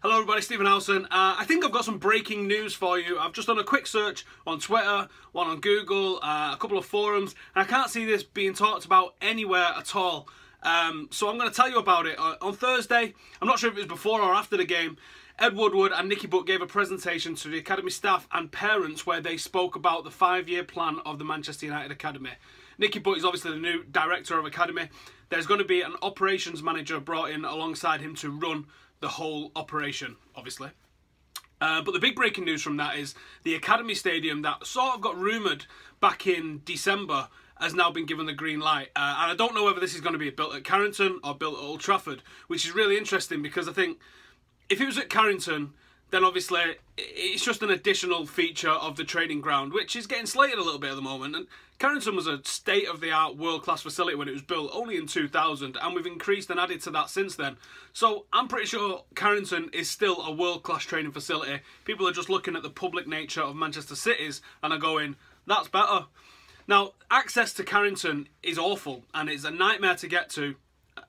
Hello everybody, Stephen Howson. I think I've got some breaking news for you. I've just done a quick search on Twitter, one on Google, a couple of forums, and I can't see this being talked about anywhere at all. So I'm going to tell you about it. On Thursday, I'm not sure if it was before or after the game, Woodward and Nicky Butt gave a presentation to the academy staff and parents where they spoke about the 5-year plan of the Manchester United Academy. Nicky Butt is obviously the new director of academy. There's going to be an operations manager brought in alongside him to run the whole operation, obviously. But the big breaking news from that is the academy stadium that sort of got rumoured back in December has now been given the green light. And I don't know whether this is going to be built at Carrington or built at Old Trafford, which is really interesting because I think if it was at Carrington, then obviously it's just an additional feature of the training ground, which is getting slated a little bit at the moment. And Carrington was a state-of-the-art world-class facility when it was built, only in 2000, and we've increased and added to that since then. So I'm pretty sure Carrington is still a world-class training facility. People are just looking at the public nature of Manchester City's and are going, that's better. Now, access to Carrington is awful, and it's a nightmare to get to,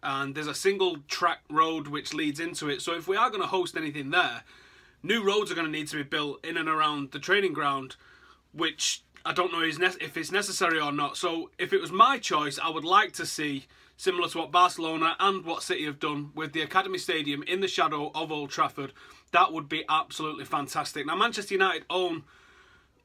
and there's a single-track road which leads into it. So if we are going to host anything there, new roads are going to need to be built in and around the training ground, which I don't know if it's necessary or not. So if it was my choice, I would like to see, similar to what Barcelona and what City have done with the Academy Stadium in the shadow of Old Trafford. That would be absolutely fantastic. Now, Manchester United own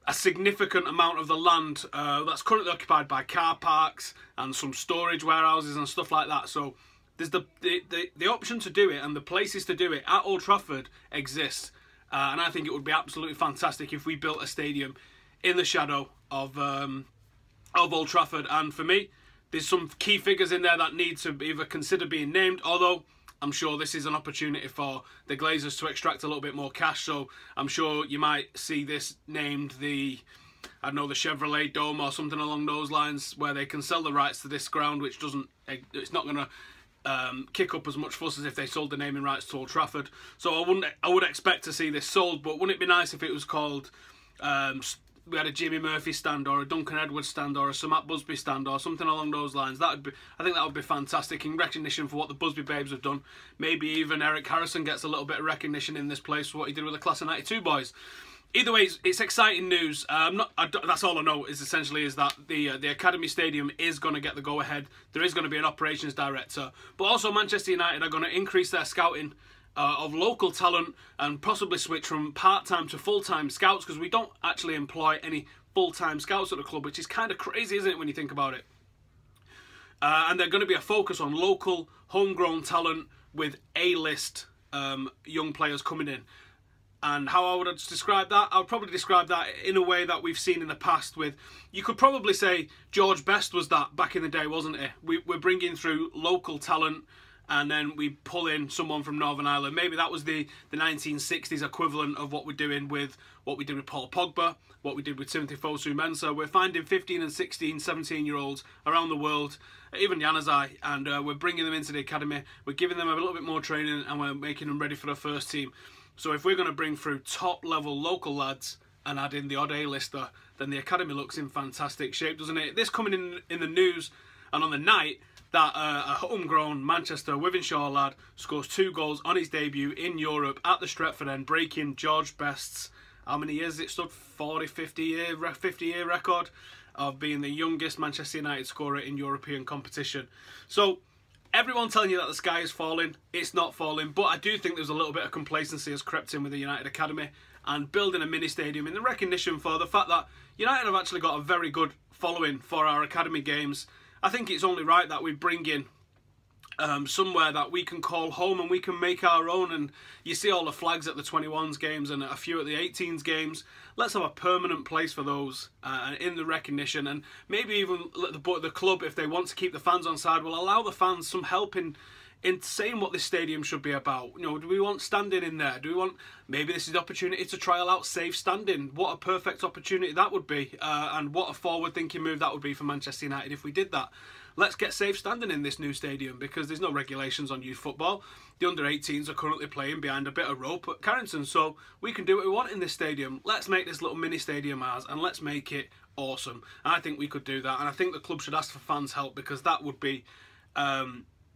a significant amount of the land that's currently occupied by car parks and some storage warehouses and stuff like that. So there's the option to do it, and the places to do it at Old Trafford exist. And I think it would be absolutely fantastic if we built a stadium in the shadow of Old Trafford. And for me, there's some key figures in there that need to either consider being named, although I'm sure this is an opportunity for the Glazers to extract a little bit more cash. So I'm sure you might see this named the, I don't know, the Chevrolet Dome or something along those lines, where they can sell the rights to this ground, which doesn't, it's not going to kick up as much fuss as if they sold the naming rights to Old Trafford. So I would expect to see this sold, but wouldn't it be nice if it was called, we had a Jimmy Murphy stand or a Duncan Edwards stand or a Sir Matt Busby stand or something along those lines? That would be, I think that would be fantastic in recognition for what the Busby Babes have done. Maybe even Eric Harrison gets a little bit of recognition in this place for what he did with the Class of '92 boys. Either way, it's exciting news. That's all I know is essentially is that the Academy Stadium is going to get the go-ahead. There is going to be an operations director. But also Manchester United are going to increase their scouting of local talent and possibly switch from part-time to full-time scouts, because we don't actually employ any full-time scouts at the club, which is kind of crazy, isn't it, when you think about it? And there's going to be a focus on local, homegrown talent with A-list young players coming in. And how I would describe that? I would probably describe that in a way that we've seen in the past with, you could probably say George Best was that back in the day, wasn't it? We're bringing through local talent and then we pull in someone from Northern Ireland. Maybe that was the 1960s equivalent of what we're doing with what we did with Paul Pogba, what we did with Timothy Fosu-Mensah. We're finding 15 and 16, 17-year-olds around the world, even Januzaj, and we're bringing them into the academy. We're giving them a little bit more training and we're making them ready for the first team. So if we're going to bring through top-level local lads and add in the odd A-lister, then the academy looks in fantastic shape, doesn't it? This coming in the news, and on the night that a homegrown Manchester Wythenshawe lad scores 2 goals on his debut in Europe at the Stretford End, breaking George Best's, how many years it stood? 50-year record of being the youngest Manchester United scorer in European competition. So everyone telling you that the sky is falling, it's not falling, but I do think there's a little bit of complacency has crept in with the United Academy and building a mini stadium in the recognition for the fact that United have actually got a very good following for our academy games. I think it's only right that we bring in somewhere that we can call home and we can make our own. And you see all the flags at the 21s games and a few at the 18s games. Let's have a permanent place for those in the recognition, and maybe even the club, if they want to keep the fans on side, will allow the fans some help in saying what this stadium should be about. You know, do we want standing in there? Do we want, maybe this is the opportunity to trial out safe standing? What a perfect opportunity that would be, and what a forward-thinking move that would be for Manchester United if we did that. Let's get safe standing in this new stadium, because there's no regulations on youth football. The under-18s are currently playing behind a bit of rope at Carrington, so we can do what we want in this stadium. Let's make this little mini stadium ours, and let's make it awesome. And I think we could do that, and I think the club should ask for fans' help, because that would be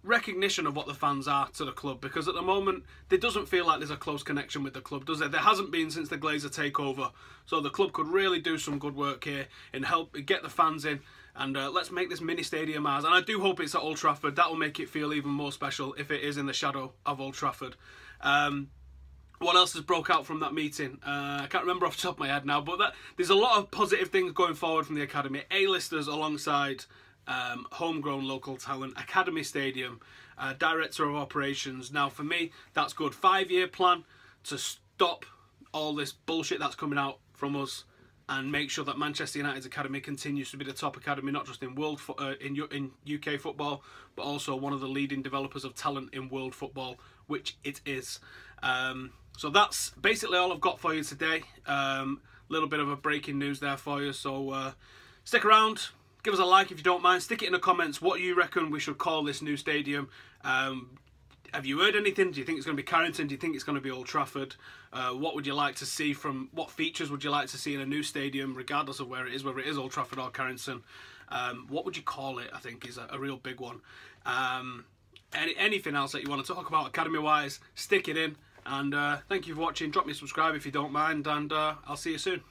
recognition of what the fans are to the club, because at the moment it doesn't feel like there's a close connection with the club, does it? There hasn't been since the Glazer takeover, so the club could really do some good work here and help get the fans in, and let's make this mini stadium ours. And I do hope it's at Old Trafford. That will make it feel even more special if it is in the shadow of Old Trafford. What else has broke out from that meeting? I can't remember off the top of my head now, but there's a lot of positive things going forward from the academy. A-listers alongside homegrown local talent, academy stadium, director of operations. Now for me, that's good. 5-year plan to stop all this bullshit that's coming out from us and make sure that Manchester United's academy continues to be the top academy, not just in in UK football, but also one of the leading developers of talent in world football, which it is. So that's basically all I've got for you today. Little bit of a breaking news there for you, so stick around. Give us a like if you don't mind. Stick it in the comments what you reckon we should call this new stadium. Have you heard anything? Do you think it's going to be Carrington? Do you think it's going to be Old Trafford? What would you like to see what features would you like to see in a new stadium, regardless of where it is, whether it is Old Trafford or Carrington? What would you call it, I think, is a real big one. Anything else that you want to talk about academy-wise, stick it in. And thank you for watching. Drop me a subscribe if you don't mind, and I'll see you soon.